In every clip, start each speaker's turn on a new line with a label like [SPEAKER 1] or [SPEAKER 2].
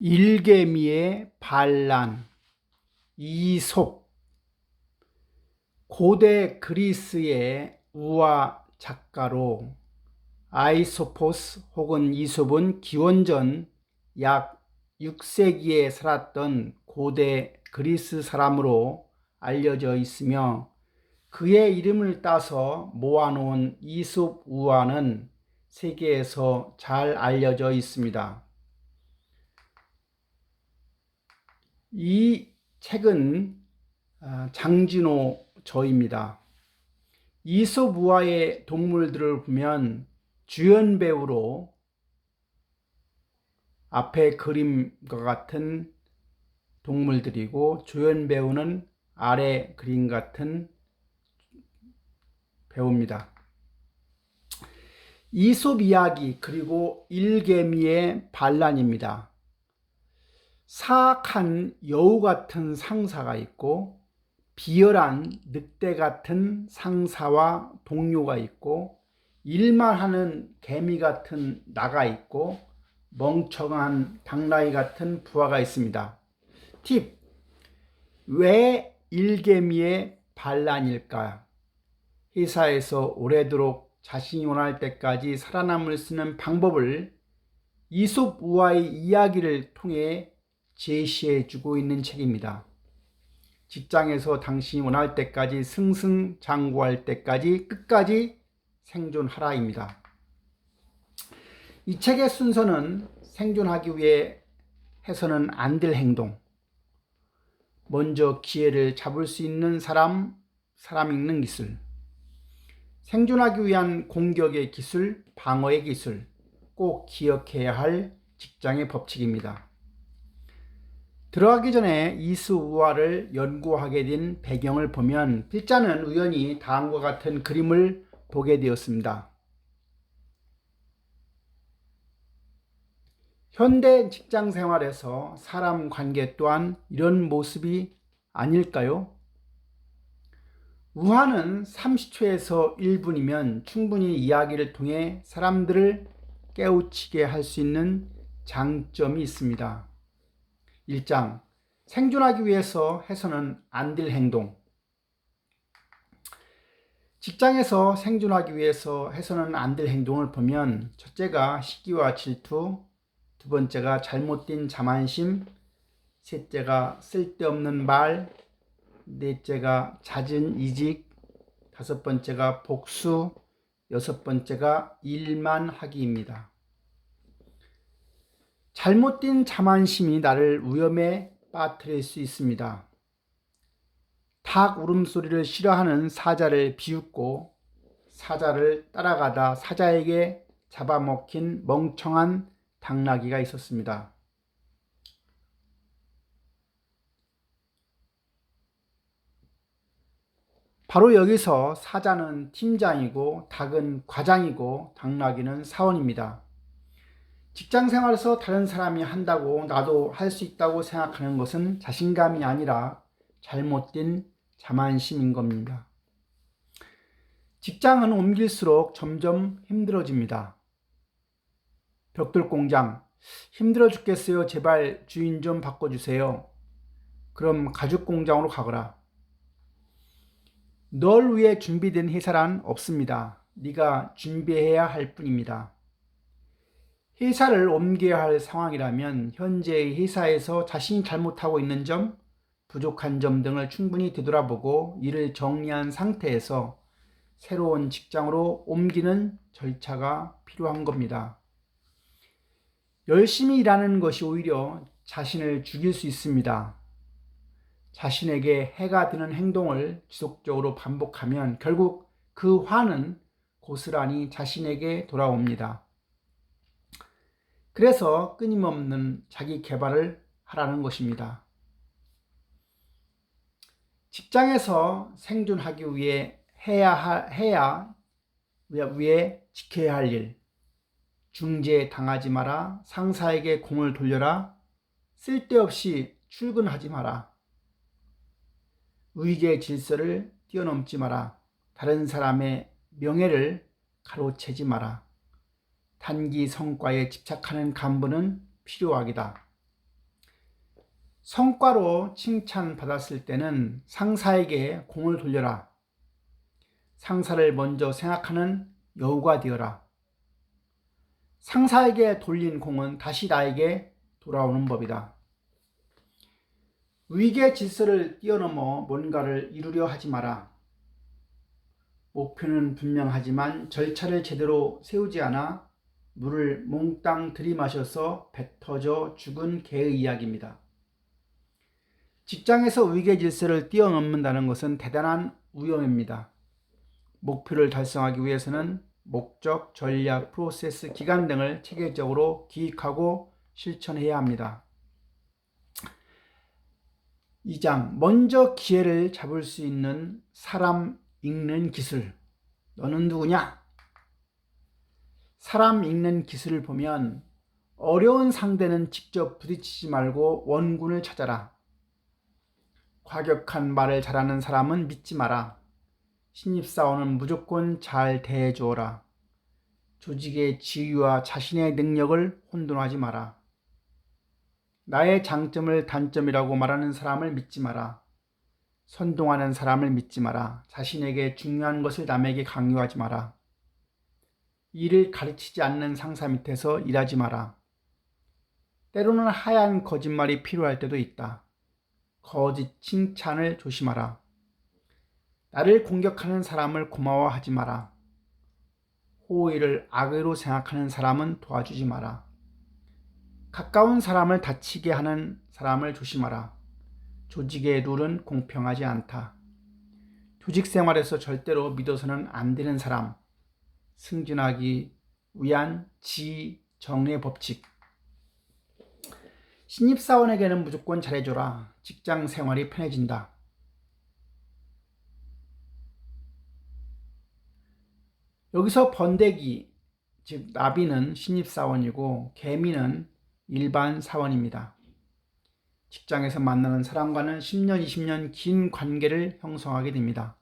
[SPEAKER 1] 일개미의 반란, 이솝. 고대 그리스의 우화 작가로 아이소포스 혹은 이솝은 기원전 약 6세기에 살았던 고대 그리스 사람으로 알려져 있으며, 그의 이름을 따서 모아놓은 이솝 우화는 세계에서 잘 알려져 있습니다. 이 책은 장진호 저입니다. 이솝 우화의 동물들을 보면 주연 배우로 앞에 그림과 같은 동물들이고, 주연 배우는 아래 그림 같은 배우입니다. 이솝 이야기 그리고 일개미의 반란입니다. 사악한 여우 같은 상사가 있고, 비열한 늑대 같은 상사와 동료가 있고, 일만 하는 개미 같은 나가 있고, 멍청한 당나귀 같은 부하가 있습니다. 팁! 왜 일개미의 반란일까? 회사에서 오래도록 자신이 원할 때까지 살아남을 수 있는 방법을 이솝 우화의 이야기를 통해 제시해주고 있는 책입니다. 직장에서 당신이 원할 때까지 승승장구할 때까지 끝까지 생존하라입니다. 이 책의 순서는 생존하기 위해 해서는 안 될 행동, 먼저 기회를 잡을 수 있는 사람 읽는 기술, 생존하기 위한 공격의 기술, 방어의 기술, 꼭 기억해야 할 직장의 법칙입니다. 들어가기 전에 이솝 우화를 연구하게 된 배경을 보면 필자는 우연히 다음과 같은 그림을 보게 되었습니다. 현대 직장 생활에서 사람 관계 또한 이런 모습이 아닐까요? 우화는 30초에서 1분이면 충분히 이야기를 통해 사람들을 깨우치게 할 수 있는 장점이 있습니다. 1장, 생존하기 위해서 해서는 안 될 행동. 직장에서 생존하기 위해서 해서는 안 될 행동을 보면, 첫째가 시기와 질투, 두 번째가 잘못된 자만심, 셋째가 쓸데없는 말, 넷째가 잦은 이직, 다섯 번째가 복수, 여섯 번째가 일만 하기입니다. 잘못된 자만심이 나를 위험에 빠뜨릴 수 있습니다. 닭 울음소리를 싫어하는 사자를 비웃고 사자를 따라가다 사자에게 잡아먹힌 멍청한 당나귀가 있었습니다. 바로 여기서 사자는 팀장이고 닭은 과장이고 당나귀는 사원입니다. 직장 생활에서 다른 사람이 한다고 나도 할 수 있다고 생각하는 것은 자신감이 아니라 잘못된 자만심인 겁니다. 직장은 옮길수록 점점 힘들어집니다. 벽돌 공장, 힘들어 죽겠어요. 제발 주인 좀 바꿔주세요. 그럼 가죽 공장으로 가거라. 널 위해 준비된 회사란 없습니다. 네가 준비해야 할 뿐입니다. 회사를 옮겨야 할 상황이라면 현재의 회사에서 자신이 잘못하고 있는 점, 부족한 점 등을 충분히 되돌아보고 이를 정리한 상태에서 새로운 직장으로 옮기는 절차가 필요한 겁니다. 열심히 일하는 것이 오히려 자신을 죽일 수 있습니다. 자신에게 해가 되는 행동을 지속적으로 반복하면 결국 그 화는 고스란히 자신에게 돌아옵니다. 그래서 끊임없는 자기 개발을 하라는 것입니다. 직장에서 생존하기 위해 위해 지켜야 할 일, 중재 당하지 마라, 상사에게 공을 돌려라, 쓸데없이 출근하지 마라, 위계 질서를 뛰어넘지 마라, 다른 사람의 명예를 가로채지 마라, 단기 성과에 집착하는 간부는 필요하기다. 성과로 칭찬받았을 때는 상사에게 공을 돌려라. 상사를 먼저 생각하는 여우가 되어라. 상사에게 돌린 공은 다시 나에게 돌아오는 법이다. 위계 질서를 뛰어넘어 뭔가를 이루려 하지 마라. 목표는 분명하지만 절차를 제대로 세우지 않아 물을 몽땅 들이마셔서 배 터져 죽은 개의 이야기입니다. 직장에서 위계 질서를 뛰어넘는다는 것은 대단한 위험입니다. 목표를 달성하기 위해서는 목적, 전략, 프로세스, 기간 등을 체계적으로 기획하고 실천해야 합니다. 2장, 먼저 기회를 잡을 수 있는 사람 읽는 기술. 너는 누구냐? 사람 읽는 기술을 보면 어려운 상대는 직접 부딪히지 말고 원군을 찾아라. 과격한 말을 잘하는 사람은 믿지 마라. 신입사원은 무조건 잘 대해주어라. 조직의 지위와 자신의 능력을 혼돈하지 마라. 나의 장점을 단점이라고 말하는 사람을 믿지 마라. 선동하는 사람을 믿지 마라. 자신에게 중요한 것을 남에게 강요하지 마라. 일을 가르치지 않는 상사 밑에서 일하지 마라. 때로는 하얀 거짓말이 필요할 때도 있다. 거짓 칭찬을 조심하라. 나를 공격하는 사람을 고마워하지 마라. 호의를 악의로 생각하는 사람은 도와주지 마라. 가까운 사람을 다치게 하는 사람을 조심하라. 조직의 룰은 공평하지 않다. 조직 생활에서 절대로 믿어서는 안 되는 사람. 승진하기 위한 지정의 법칙. 신입사원에게는 무조건 잘해줘라. 직장 생활이 편해진다. 여기서 번데기, 즉 나비는 신입사원이고 개미는 일반 사원입니다. 직장에서 만나는 사람과는 10년, 20년 긴 관계를 형성하게 됩니다.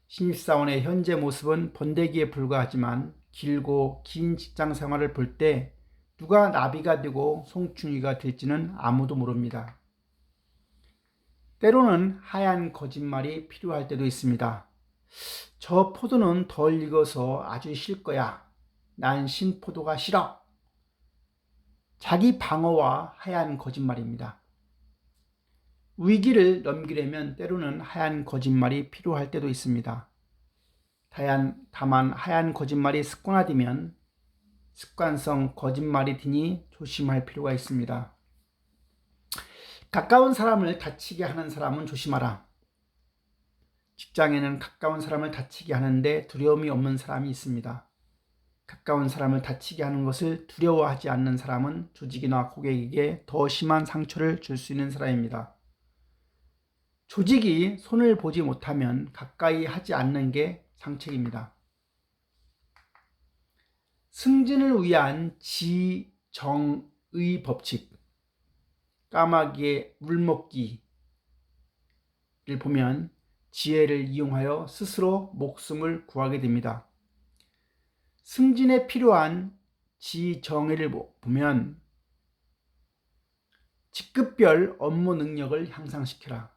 [SPEAKER 1] 신입사원의 현재 모습은 번데기에 불과하지만 길고 긴 직장 생활을 볼 때 누가 나비가 되고 송충이가 될지는 아무도 모릅니다. 때로는 하얀 거짓말이 필요할 때도 있습니다. 저 포도는 덜 익어서 아주 실 거야. 난 신포도가 싫어. 자기 방어와 하얀 거짓말입니다. 위기를 넘기려면 때로는 하얀 거짓말이 필요할 때도 있습니다. 다만 하얀 거짓말이 습관화되면 습관성 거짓말이 되니 조심할 필요가 있습니다. 가까운 사람을 다치게 하는 사람은 조심하라. 직장에는 가까운 사람을 다치게 하는데 두려움이 없는 사람이 있습니다. 가까운 사람을 다치게 하는 것을 두려워하지 않는 사람은 조직이나 고객에게 더 심한 상처를 줄 수 있는 사람입니다. 조직이 손을 보지 못하면 가까이 하지 않는 게 상책입니다. 승진을 위한 지정의 법칙. 까마귀의 물먹기를 보면 지혜를 이용하여 스스로 목숨을 구하게 됩니다. 승진에 필요한 지정의를 보면 직급별 업무 능력을 향상시켜라.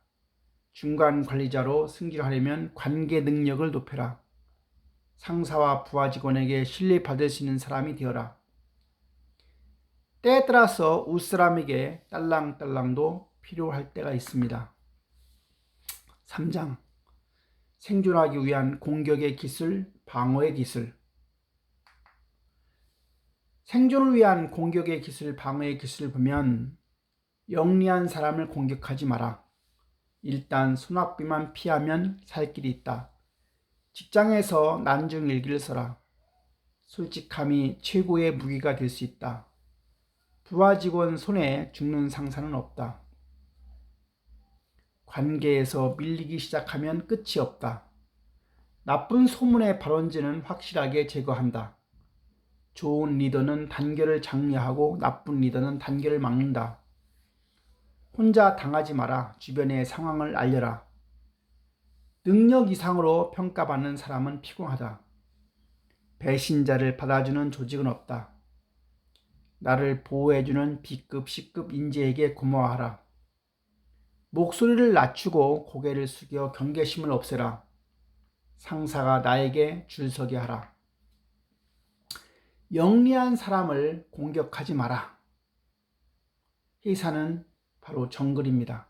[SPEAKER 1] 중간 관리자로 승진하려면 관계 능력을 높여라. 상사와 부하 직원에게 신뢰받을 수 있는 사람이 되어라. 때에 따라서 웃사람에게 딸랑딸랑도 필요할 때가 있습니다. 3장, 생존하기 위한 공격의 기술, 방어의 기술. 생존을 위한 공격의 기술, 방어의 기술을 보면 영리한 사람을 공격하지 마라. 일단 손아귀만 피하면 살 길이 있다. 직장에서 난중일기를 써라. 솔직함이 최고의 무기가 될 수 있다. 부하 직원 손에 죽는 상사는 없다. 관계에서 밀리기 시작하면 끝이 없다. 나쁜 소문의 발원지는 확실하게 제거한다. 좋은 리더는 단결을 장려하고 나쁜 리더는 단결을 막는다. 혼자 당하지 마라. 주변의 상황을 알려라. 능력 이상으로 평가받는 사람은 피곤하다. 배신자를 받아주는 조직은 없다. 나를 보호해주는 B급, C급 인재에게 고마워하라. 목소리를 낮추고 고개를 숙여 경계심을 없애라. 상사가 나에게 줄 서게 하라. 영리한 사람을 공격하지 마라. 회사는 바로 정글입니다.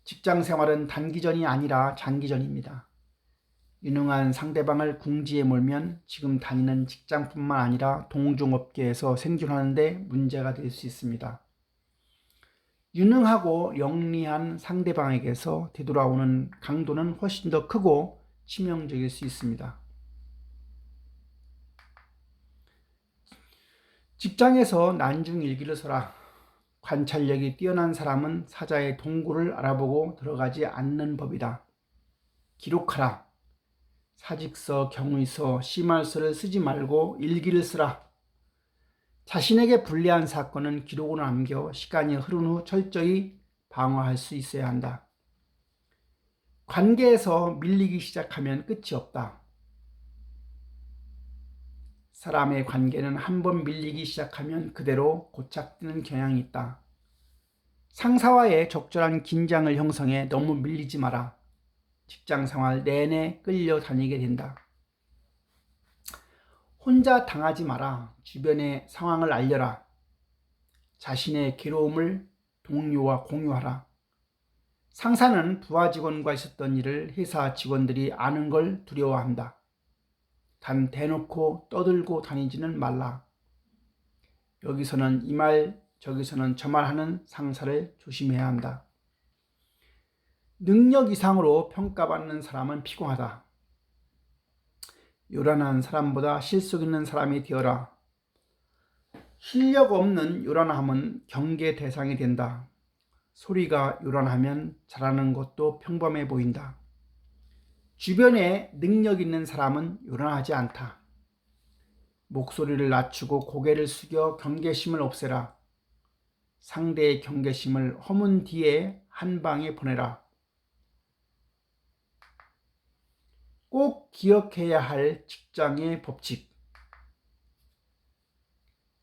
[SPEAKER 1] 직장 생활은 단기전이 아니라 장기전입니다. 유능한 상대방을 궁지에 몰면 지금 다니는 직장뿐만 아니라 동종업계에서 생존하는데 문제가 될 수 있습니다. 유능하고 영리한 상대방에게서 되돌아오는 강도는 훨씬 더 크고 치명적일 수 있습니다. 직장에서 난중일기를 서라. 관찰력이 뛰어난 사람은 사자의 동굴을 알아보고 들어가지 않는 법이다. 기록하라. 사직서, 경위서, 심할서를 쓰지 말고 일기를 쓰라. 자신에게 불리한 사건은 기록으로 남겨 시간이 흐른 후 철저히 방어할 수 있어야 한다. 관계에서 밀리기 시작하면 끝이 없다. 사람의 관계는 한번 밀리기 시작하면 그대로 고착되는 경향이 있다. 상사와의 적절한 긴장을 형성해 너무 밀리지 마라. 직장 생활 내내 끌려다니게 된다. 혼자 당하지 마라. 주변의 상황을 알려라. 자신의 괴로움을 동료와 공유하라. 상사는 부하 직원과 있었던 일을 회사 직원들이 아는 걸 두려워한다. 단 대놓고 떠들고 다니지는 말라. 여기서는 이 말, 저기서는 저 말 하는 상사를 조심해야 한다. 능력 이상으로 평가받는 사람은 피곤하다. 요란한 사람보다 실속 있는 사람이 되어라. 실력 없는 요란함은 경계 대상이 된다. 소리가 요란하면 잘하는 것도 평범해 보인다. 주변에 능력 있는 사람은 요란하지 않다. 목소리를 낮추고 고개를 숙여 경계심을 없애라. 상대의 경계심을 허문 뒤에 한 방에 보내라. 꼭 기억해야 할 직장의 법칙.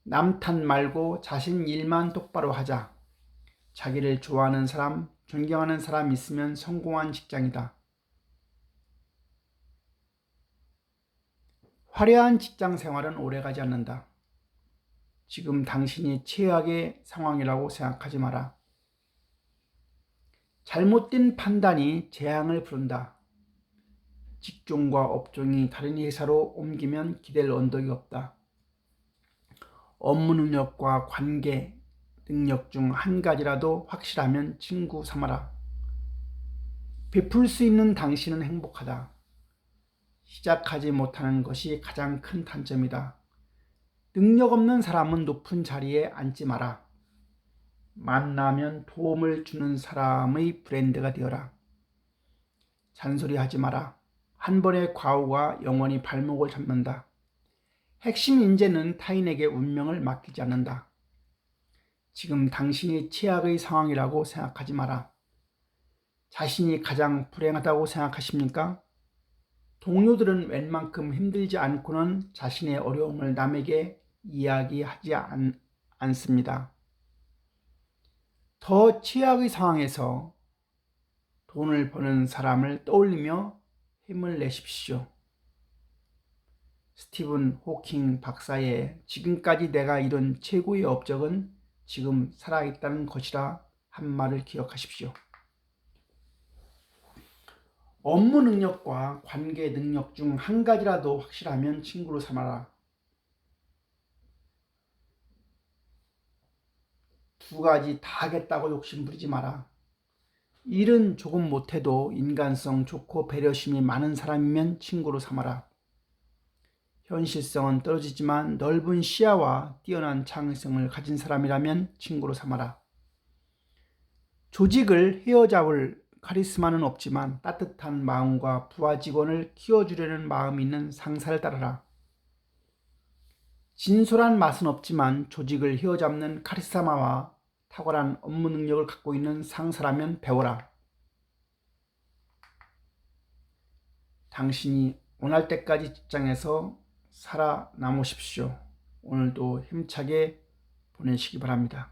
[SPEAKER 1] 남 탓 말고 자신 일만 똑바로 하자. 자기를 좋아하는 사람, 존경하는 사람 있으면 성공한 직장이다. 화려한 직장 생활은 오래가지 않는다. 지금 당신이 최악의 상황이라고 생각하지 마라. 잘못된 판단이 재앙을 부른다. 직종과 업종이 다른 회사로 옮기면 기댈 언덕이 없다. 업무 능력과 관계 능력 중 한 가지라도 확실하면 친구 삼아라. 베풀 수 있는 당신은 행복하다. 시작하지 못하는 것이 가장 큰 단점이다. 능력 없는 사람은 높은 자리에 앉지 마라. 만나면 도움을 주는 사람의 브랜드가 되어라. 잔소리하지 마라. 한 번의 과오가 영원히 발목을 잡는다. 핵심 인재는 타인에게 운명을 맡기지 않는다. 지금 당신이 최악의 상황이라고 생각하지 마라. 자신이 가장 불행하다고 생각하십니까? 동료들은 웬만큼 힘들지 않고는 자신의 어려움을 남에게 이야기하지 않습니다. 더 최악의 상황에서 돈을 버는 사람을 떠올리며 힘을 내십시오. 스티븐 호킹 박사의 지금까지 내가 이룬 최고의 업적은 지금 살아있다는 것이라 한 말을 기억하십시오. 업무 능력과 관계 능력 중 한 가지라도 확실하면 친구로 삼아라. 두 가지 다 하겠다고 욕심 부리지 마라. 일은 조금 못해도 인간성 좋고 배려심이 많은 사람이면 친구로 삼아라. 현실성은 떨어지지만 넓은 시야와 뛰어난 창의성을 가진 사람이라면 친구로 삼아라. 조직을 휘어잡을 카리스마는 없지만 따뜻한 마음과 부하 직원을 키워주려는 마음이 있는 상사를 따르라. 진솔한 맛은 없지만 조직을 휘어잡는 카리스마와 탁월한 업무 능력을 갖고 있는 상사라면 배워라. 당신이 원할 때까지 직장에서 살아남으십시오. 오늘도 힘차게 보내시기 바랍니다.